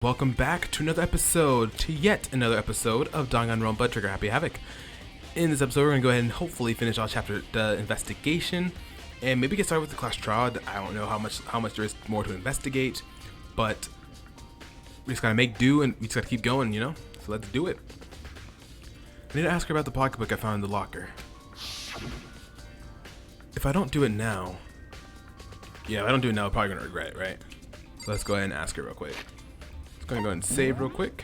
Welcome back to yet another episode of Danganronpa Trigger Happy Havoc. In this episode, we're going to go ahead and hopefully finish our chapter, the investigation, and maybe get started with the class trial. I don't know how much there is more to investigate, but we just gotta make do and we just gotta keep going, you know? So let's do it. I need to ask her about the pocketbook I found in the locker. If I don't do it now, I'm probably gonna regret it, right? So let's go ahead and ask her real quick. Gonna go ahead and save real quick.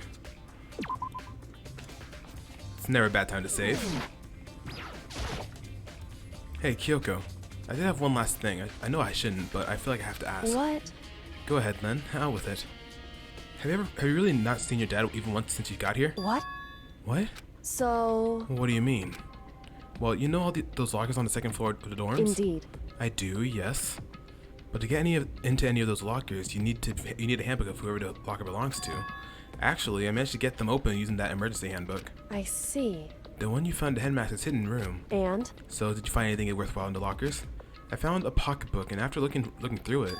It's never a bad time to save. Hey Kyoko, I did have one last thing. I know I shouldn't, but I feel like I have to ask. What? Go ahead then, out with it. Have you really not seen your dad even once since you got here? What? What? So... What do you mean? Well, you know all those lockers on the second floor of the dorms? Indeed. I do, yes. But to get into any of those lockers, you need a handbook of whoever the locker belongs to. Actually, I managed to get them open using that emergency handbook. I see. The one you found in the headmaster's hidden room. And? So, did you find anything worthwhile in the lockers? I found a pocketbook, and after looking through it,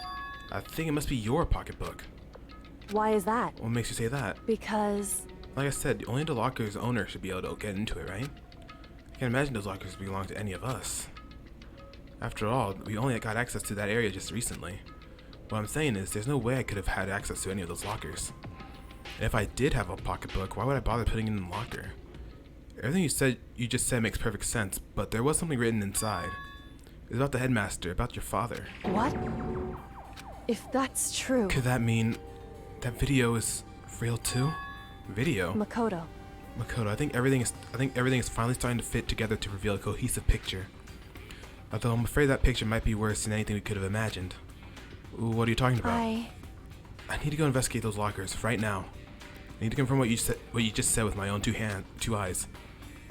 I think it must be your pocketbook. Why is that? What makes you say that? Because... Like I said, only the locker's owner should be able to get into it, right? I can't imagine those lockers belong to any of us. After all, we only got access to that area just recently. What I'm saying is, there's no way I could have had access to any of those lockers. And if I did have a pocketbook, why would I bother putting it in the locker? Everything you just said makes perfect sense, but there was something written inside. It was about the headmaster, about your father. What? If that's true... Could that mean that video is real too? Video? Makoto. Makoto, I think everything is finally starting to fit together to reveal a cohesive picture. Although I'm afraid that picture might be worse than anything we could have imagined. Ooh, what are you talking about? I need to go investigate those lockers right now. I need to confirm what you just said with my own two eyes.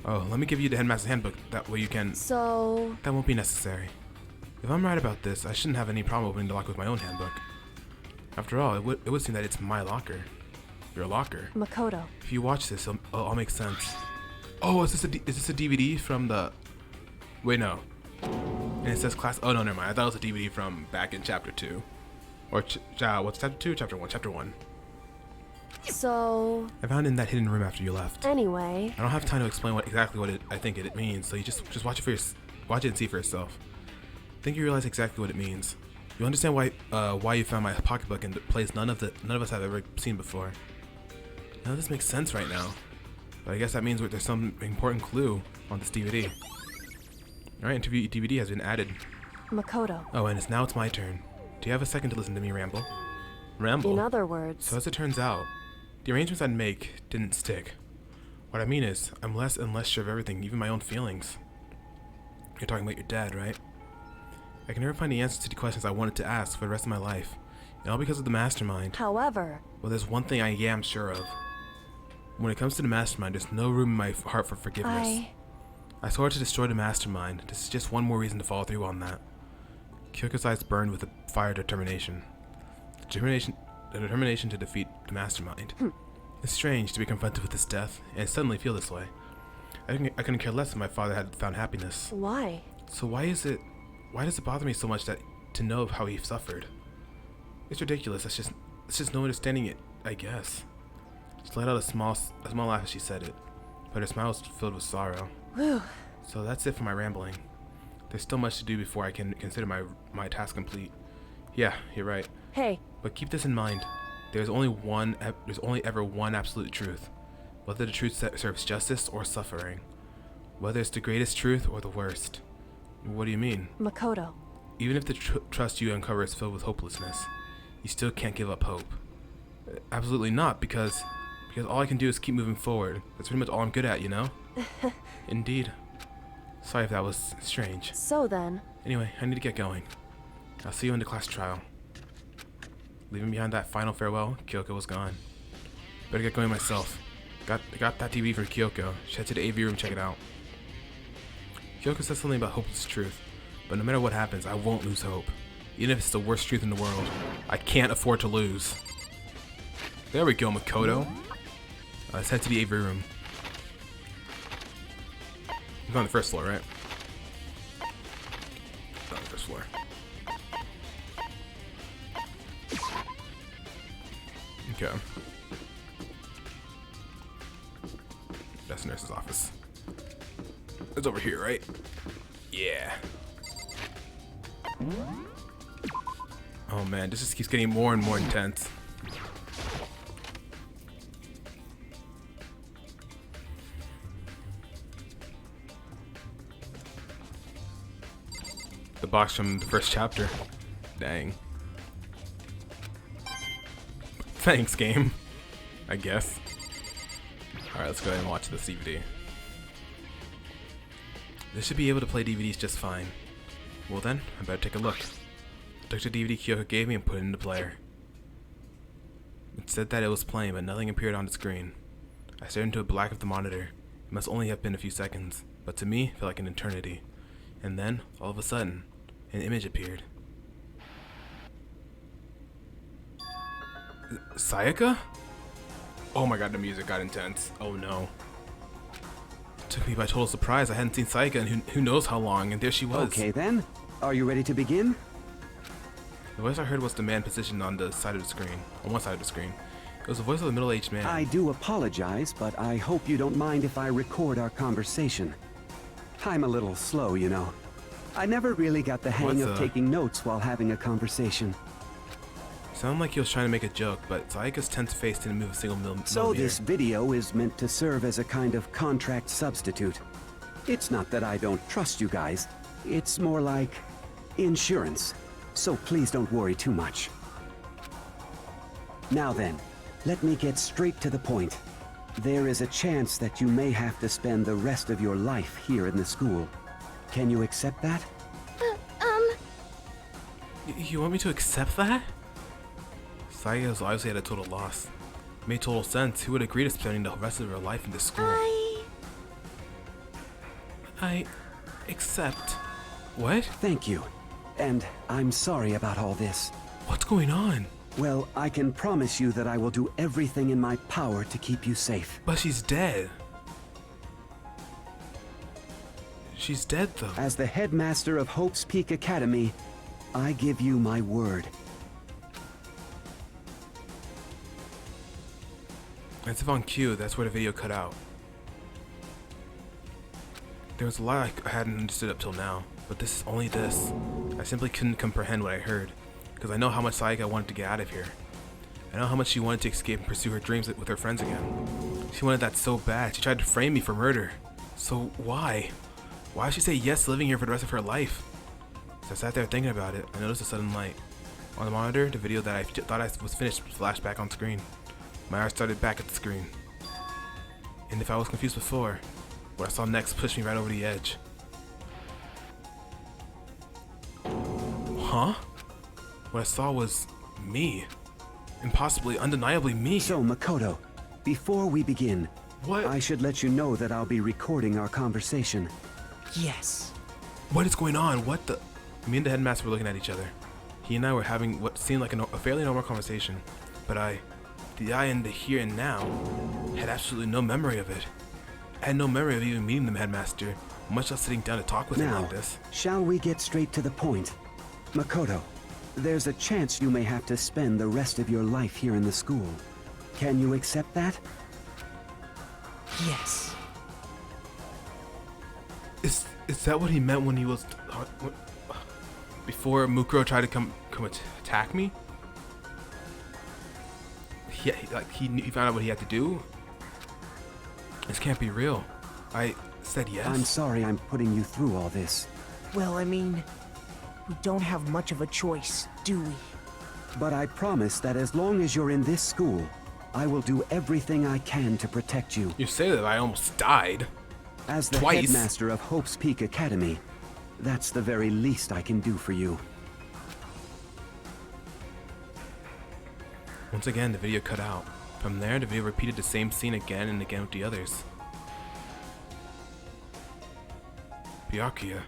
Oh, let me give you the headmaster's handbook. That way you can... So... That won't be necessary. If I'm right about this, I shouldn't have any problem opening the locker with my own handbook. After all, it would seem that it's my locker. Your locker. Makoto. If you watch this, it'll all make sense. Oh, is this a DVD from the... Wait, no. And it says class... Oh, no, never mind. I thought it was a DVD from back in chapter 2. Or, what's chapter 2? Chapter 1. Chapter 1. So... I found it in that hidden room after you left. Anyway... I don't have time to explain exactly what I think it means, so you just watch it and see for yourself. I think you realize exactly what it means. You understand why you found my pocketbook in a place none of us have ever seen before. None of this makes sense right now. But I guess that means there's some important clue on this DVD. Alright, interview DVD has been added. Makoto. Oh, and now it's my turn. Do you have a second to listen to me ramble? Ramble? In other words... So as it turns out, the arrangements I'd make didn't stick. What I mean is, I'm less and less sure of everything, even my own feelings. You're talking about your dad, right? I can never find the answers to the questions I wanted to ask for the rest of my life. And all because of the mastermind. However... Well, there's one thing I am sure of. When it comes to the mastermind, there's no room in my heart for forgiveness. I swore to destroy the mastermind. This is just one more reason to follow through on that. Kyoko's eyes burned with a fire of determination. The determination to defeat the mastermind. It's strange to be confronted with this death, and suddenly feel this way. I couldn't care less if my father had found happiness. Why? So why does it bother me so much to know of how he suffered? It's ridiculous. It's just no understanding it, I guess. She let out a small laugh as she said it, but her smile was filled with sorrow. Whew. So that's it for my rambling. There's still much to do before I can consider my task complete. Yeah, you're right. Hey. But keep this in mind. There's only ever one absolute truth. Whether the truth serves justice or suffering. Whether it's the greatest truth or the worst. What do you mean? Makoto. Even if the trust you uncover is filled with hopelessness, you still can't give up hope. Absolutely not, because all I can do is keep moving forward. That's pretty much all I'm good at, you know? Indeed. Sorry if that was strange. So then... Anyway, I need to get going. I'll see you in the class trial. Leaving behind that final farewell, Kyoko was gone. Better get going myself. Got that TV from Kyoko. Should head to the AV room, check it out. Kyoko said something about hopeless truth, but no matter what happens, I won't lose hope. Even if it's the worst truth in the world, I can't afford to lose. There we go, Makoto. Let's head to the AV room. He's on the first floor, right? On the first floor. Okay. That's the nurse's office. It's over here, right? Yeah. Oh man, this just keeps getting more and more intense. The box from the first chapter. Dang. Thanks, game. I guess. Alright, let's go ahead and watch this DVD. This should be able to play DVDs just fine. Well then, I better take a look. I took the DVD Kyoko gave me and put it in the player. It said that it was playing, but nothing appeared on the screen. I stared into the black of the monitor. It must only have been a few seconds, but to me, it felt like an eternity. And then, all of a sudden, an image appeared. Sayaka? Oh my god, the music got intense. Oh no. It took me by total surprise. I hadn't seen Sayaka in who knows how long, and there she was. Okay then, are you ready to begin? The voice I heard was the man positioned on the side of the screen, on one side of the screen. It was the voice of a middle-aged man. I do apologize, but I hope you don't mind if I record our conversation. I'm a little slow, you know. I never really got the hang of taking notes while having a conversation. Sounded like he was trying to make a joke, but Sayaka's tense face didn't move a single millimeter. So this video is meant to serve as a kind of contract substitute. It's not that I don't trust you guys. It's more like insurance. So please don't worry too much. Now then, let me get straight to the point. There is a chance that you may have to spend the rest of your life here in the school. Can you accept that? You want me to accept that? Sayaka was obviously at a total loss. It made total sense. Who would agree to spending the rest of her life in this school? I accept. What? Thank you. And I'm sorry about all this. What's going on? Well, I can promise you that I will do everything in my power to keep you safe. But she's dead. She's dead though. As the headmaster of Hope's Peak Academy, I give you my word. As if on cue, that's where the video cut out. There was a lot I hadn't understood up till now, but this is only this. I simply couldn't comprehend what I heard, because I know how much Sayaka wanted to get out of here. I know how much she wanted to escape and pursue her dreams with her friends again. She wanted that so bad. She tried to frame me for murder. So why? Why did she say yes to living here for the rest of her life? As I sat there thinking about it, I noticed a sudden light. On the monitor, the video that I thought I was finished flashed back on screen. My eyes started back at the screen. And if I was confused before, what I saw next pushed me right over the edge. Huh? What I saw was me. Impossibly, undeniably me. So, Makoto, before we begin, What? I should let you know that I'll be recording our conversation. Yes. What is going on? What the? Me and the headmaster were looking at each other. He and I were having what seemed like a fairly normal conversation, but the I in the here and now, had absolutely no memory of it. I had no memory of even meeting the headmaster, much less sitting down to talk with him Now, like this. shall we get straight to the point? Makoto, there's a chance you may have to spend the rest of your life here in the school. Can you accept that? Yes. Is that what he meant when he was before Mukuro tried to come attack me? Yeah, he found out what he had to do. This can't be real. I said yes. I'm sorry I'm putting you through all this. Well, I mean, we don't have much of a choice, do we? But I promise that as long as you're in this school, I will do everything I can to protect you. You say that I almost died. As the Twice. headmaster of Hope's Peak Academy, that's the very least I can do for you. Once again, the video cut out. From there, the video repeated the same scene again and again with the others. Byakuya.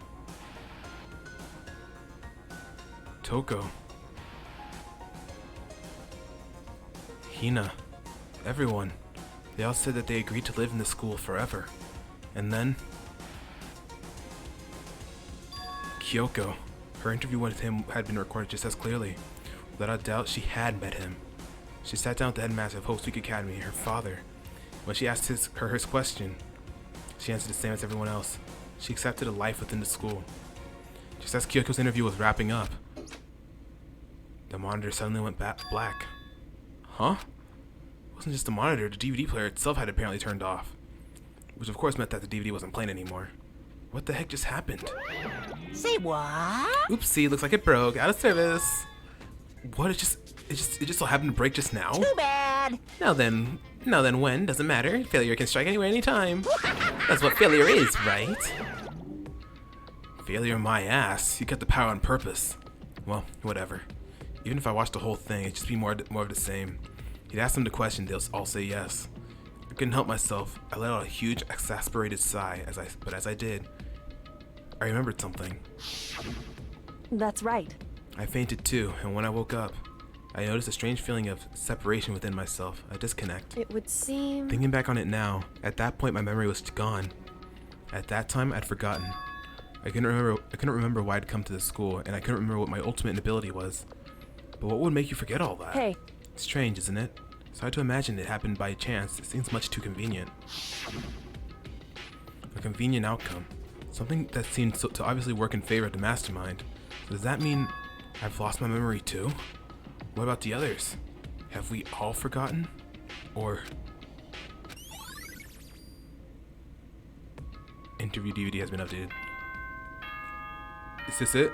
Toko. Hina. Everyone. They all said that they agreed to live in the school forever. And then... Kyoko. Her interview with him had been recorded just as clearly. Without a doubt, she had met him. She sat down with the headmaster of Hope's Peak Academy, her father. When she asked her question, She answered the same as everyone else. She accepted a life within the school. Just as Kyoko's interview was wrapping up, the monitor suddenly went black. Huh? It wasn't just the monitor, the DVD player itself had apparently turned off. Which of course meant that the DVD wasn't playing anymore. What the heck just happened? Say what? Oopsie, looks like it broke. Out of service. What? It just so happened to break just now? Too bad. Now then when? Doesn't matter. Failure can strike anywhere, anytime. That's what failure is, right? Failure my ass. You got the power on purpose. Well, whatever. Even if I watched the whole thing, it'd just be more of the same. You'd ask them the question, they'll all say yes. I couldn't help myself. I let out a huge, exasperated sigh but as I did, I remembered something. That's right. I fainted too, and when I woke up, I noticed a strange feeling of separation within myself, a disconnect. It would seem... Thinking back on it now, at that point my memory was gone. At that time, I'd forgotten. I couldn't remember why I'd come to this school, and I couldn't remember what my ultimate ability was. But what would make you forget all that? Hey. Strange, isn't it? It's hard to imagine it happened by chance. It seems much too convenient. A convenient outcome. Something that seemed to obviously work in favor of the mastermind. So does that mean I've lost my memory too? What about the others? Have we all forgotten? Or... Interview DVD has been updated. Is this it?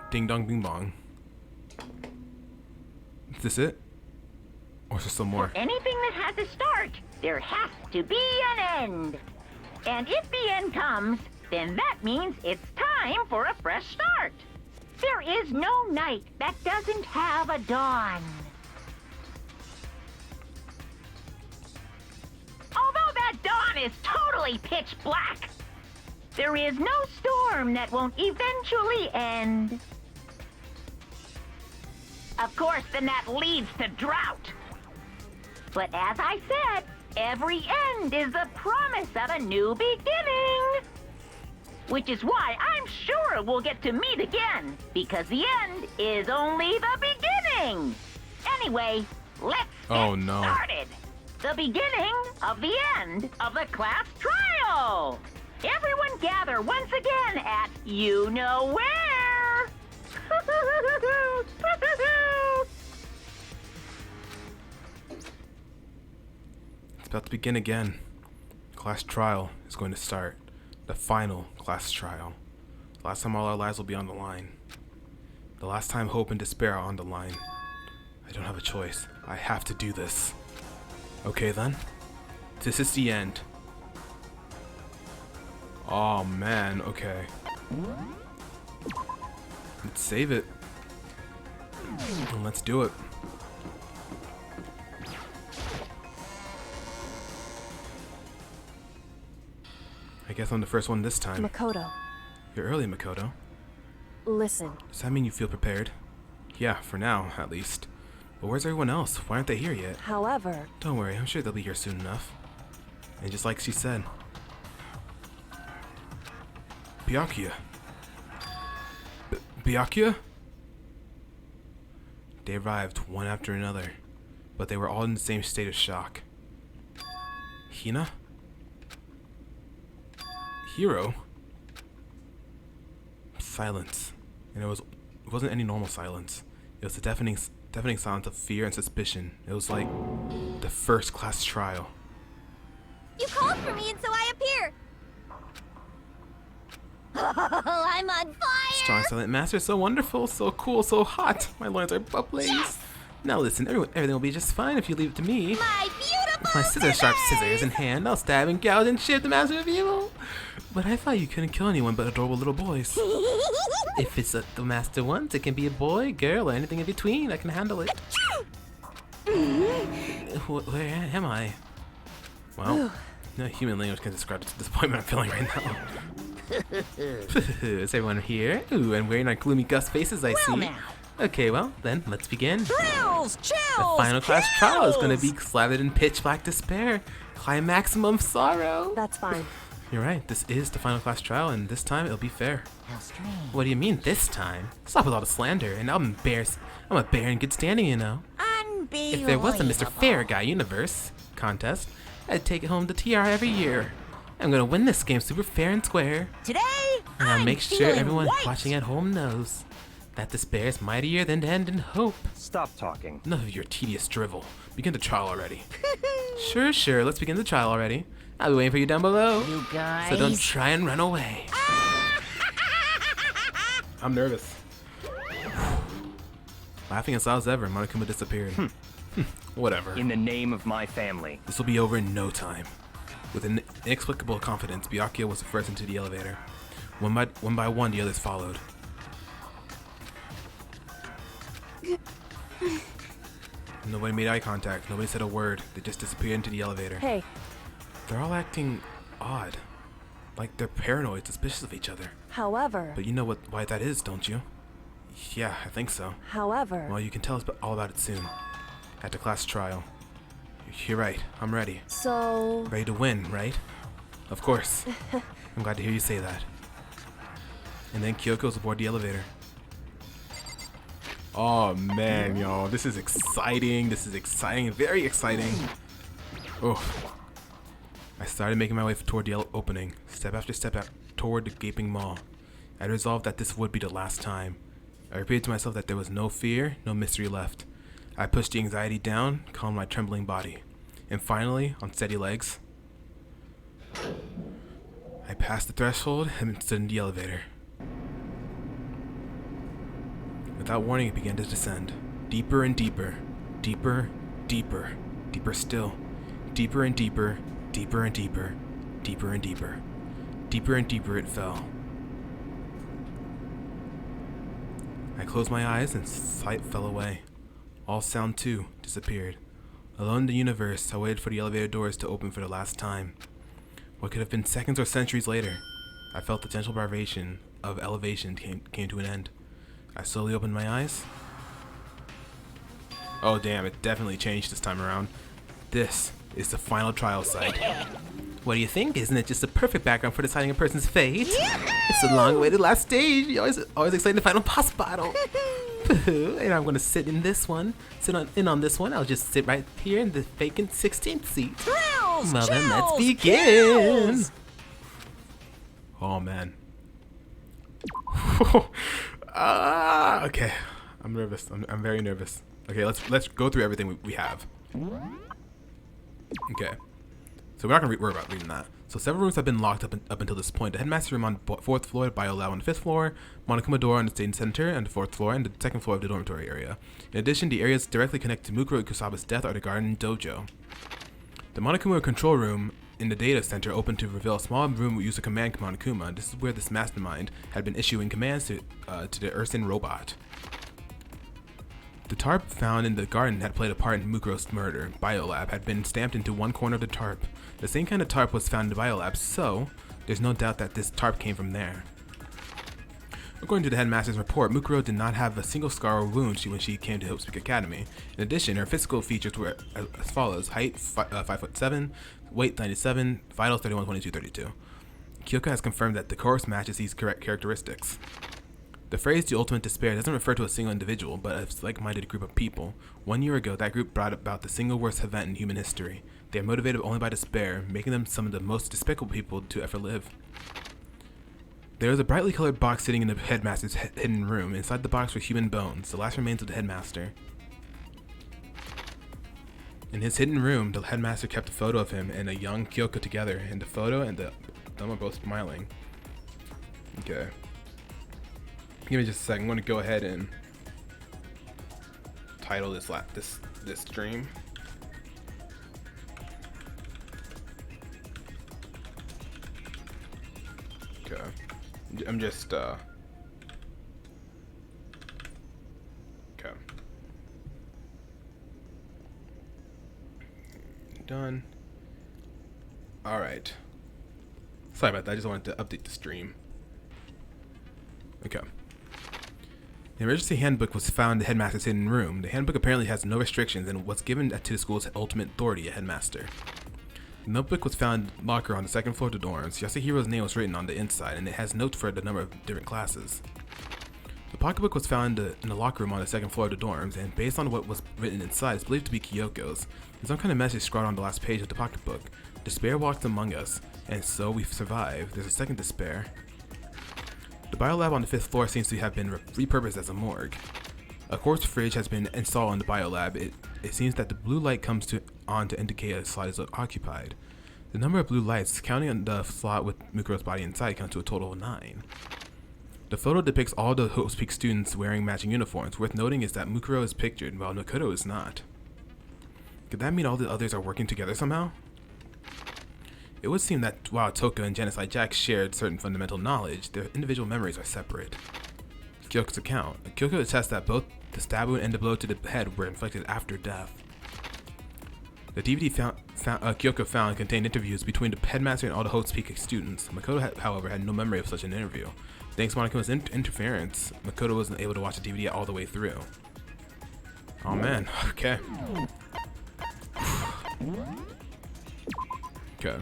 Ding dong bing bong. Is this it? Or is there still more? Anything that has a start, there has to be an end. And if the end comes, then that means it's time for a fresh start. There is no night that doesn't have a dawn. Although that dawn is totally pitch black, there is no storm that won't eventually end. Of course, then that leads to drought. But as I said, every end is the promise of a new beginning. Which is why I'm sure we'll get to meet again, because the end is only the beginning. Anyway, let's get started. The beginning of the end of the class trial. Everyone gather once again at you know where. It's about to begin again. Class trial is going to start. The final class trial. The last time all our lives will be on the line. The last time hope and despair are on the line. I don't have a choice. I have to do this. Okay then. This is the end. Oh man, okay. Let's save it. And let's do it. I guess I'm the first one this time. Makoto, You're early, Makoto. listen. Does that mean you feel prepared? Yeah, for now, at least. But where's everyone else? Why aren't they here yet? However, Don't worry, I'm sure they'll be here soon enough. And just like she said. Byakuya. Byakuya? They arrived one after another, but they were all in the same state of shock. Hina? Hiro? Silence. And it wasn't any normal silence. It was a deafening silence of fear and suspicion. It was like the first class trial. You called for me and so I appear. I'm on fire! Strong silent master, so wonderful, so cool, so hot. My loins are ablaze. Yes! Now listen, everything will be just fine if you leave it to me. My beautiful With my sharp scissors in hand, I'll stab and gouge and shape the master of evil. But I thought you couldn't kill anyone but adorable little boys. If it's the master wants, it can be a boy, girl, or anything in between. I can handle it. Where am I? Well, no human language can describe the disappointment I'm feeling right now. Is everyone here? Ooh, and wearing our gloomy gust faces, I see. now. Okay, well, then, let's begin. Thrills, The chills, final class trial is going to kills. be slathered in pitch black despair. Climaximum sorrow. that's fine. You're right, this is the final class trial, and this time it'll be fair. How strange. What do you mean, this time? Stop with all the slander, and I'm a bear in good standing, you know. Unbelievable. If there was a Mr. Fair Guy universe contest, I'd take it home to TR every year. I'm gonna win this game super fair and square. Today, And I'll I'm make sure feeling everyone white. watching at home knows that despair is mightier than end in hope. Stop talking. Enough of your tedious drivel. Begin the trial already. Sure, let's begin the trial already. I'll be waiting for you down below. You guys. So don't try and run away. I'm nervous. Laughing as loud as ever, Monokuma disappeared. Whatever. In the name of my family. This will be over in no time. With an inexplicable confidence, Byakuya was the first into the elevator. One by one, the others followed. Nobody made eye contact. Nobody said a word. They just disappeared into the elevator. Hey, They're all acting odd. Like they're paranoid, suspicious of each other. however, But you know why that is, don't you? Yeah, I think so. however, Well, you can tell us all about it soon. At the class trial. You're right. I'm ready. so, Ready to win, right? Of course. I'm glad to hear you say that. And then Kyoko's aboard the elevator. Oh man, y'all. This is exciting. Very exciting. Oh. I started making my way toward the opening, step after step toward the gaping maw. I resolved that this would be the last time. I repeated to myself that there was no fear, no mystery left. I pushed the anxiety down, calmed my trembling body. And finally, on steady legs, I passed the threshold and stood in the elevator. Without warning, it began to descend. Deeper and deeper. Deeper, deeper. Deeper still. Deeper and deeper. Deeper and deeper. Deeper and deeper. Deeper and deeper it fell. I closed my eyes and sight fell away. All sound, too, disappeared. Alone in the universe, I waited for the elevator doors to open for the last time. What could have been seconds or centuries later, I felt the gentle vibration of elevation came to an end. I slowly opened my eyes. Oh damn, it definitely changed this time around. This is the final trial site. What do you think? Isn't it just the perfect background for deciding a person's fate? It's the long-awaited last stage. You're always excited to find a boss battle. And I'm gonna sit in this one. In on this one. I'll just sit right here in the vacant 16th seat. Thrills, Well then, let's chills, begin. kills. Oh man. Okay. I'm nervous. I'm very nervous. Okay, let's go through everything we have. Okay. So we're not gonna worry about reading that. So several rooms have been locked up until this point. The headmaster room on the 4th floor, the bio lab on the 5th floor, Monokuma door on the student center on the 4th floor, and the 2nd floor of the dormitory area. In addition, the areas directly connected to Mukuro Kusaba's death are the garden and dojo. The Monokuma control room in the data center opened to reveal a small room used to command Monokuma. This is where this mastermind had been issuing commands to the Ursin robot. The tarp found in the garden had played a part in Mukuro's murder. Biolab had been stamped into one corner of the tarp. The same kind of tarp was found in the Biolab, so there's no doubt that this tarp came from there. According to the headmaster's report, Mukuro did not have a single scar or wound when she came to Hope's Peak Academy. In addition, her physical features were as follows: height 5'7", weight 97, vitals 31, 22, 32. Kyoka has confirmed that the course matches these correct characteristics. The phrase "the ultimate despair" doesn't refer to a single individual, but a like-minded group of people. 1 year ago, that group brought about the single worst event in human history. They are motivated only by despair, making them some of the most despicable people to ever live. There is a brightly colored box sitting in the headmaster's hidden room. Inside the box were human bones, the last remains of the headmaster. In his hidden room, the headmaster kept a photo of him and a young Kyoko together, and the photo and the them are both smiling. Okay. Give me just a second. I'm going to go ahead and title this stream. Okay. I'm just okay. Done. All right. Sorry about that. I just wanted to update the stream. Okay. The emergency handbook was found in the headmaster's hidden room. The handbook apparently has no restrictions and was given to the school's ultimate authority, a headmaster. The notebook was found in the locker on the 2nd floor of the dorms. Yasuhiro's name was written on the inside, and it has notes for the number of different classes. The pocketbook was found in the locker room on the 2nd floor of the dorms, and based on what was written inside, it's believed to be Kyoko's. There's some kind of message scrawled on the last page of the pocketbook. Despair walks among us, and so we've survived. There's a second despair. The biolab on the 5th floor seems to have been repurposed as a morgue. A corpse fridge has been installed in the biolab. It seems that the blue light comes on to indicate a slot is occupied. The number of blue lights, counting on the slot with Mukuro's body inside, comes to a total of 9. The photo depicts all the Hope's Peak students wearing matching uniforms. Worth noting is that Mukuro is pictured, while Makoto is not. Could that mean all the others are working together somehow? It would seem that while Toka and Genocide Jack shared certain fundamental knowledge, their individual memories are separate. Kyoko's account. Kyoko attests that both the stab wound and the blow to the head were inflicted after death. The DVD Kyoko found contained interviews between the headmaster and all the Hope's Peak students. Makoto, however, had no memory of such an interview. Thanks to Monaco's interference, Makoto wasn't able to watch the DVD all the way through. Oh man, okay. Okay.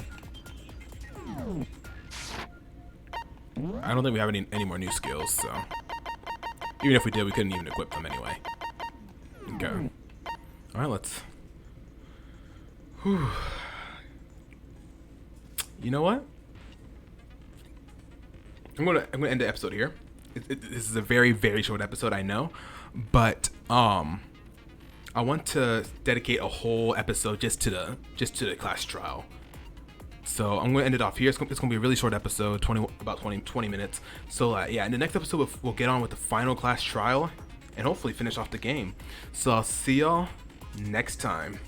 I don't think we have any more new skills, so even if we did, we couldn't even equip them anyway. Okay. All right, let's. Whew. You know what? I'm gonna end the episode here. This is a very, very short episode, I know, but I want to dedicate a whole episode just to the class trial. So I'm gonna end it off here. It's gonna be a really short episode, about 20 minutes. So yeah, in the next episode we'll get on with the final class trial and hopefully finish off the game. So I'll see y'all next time.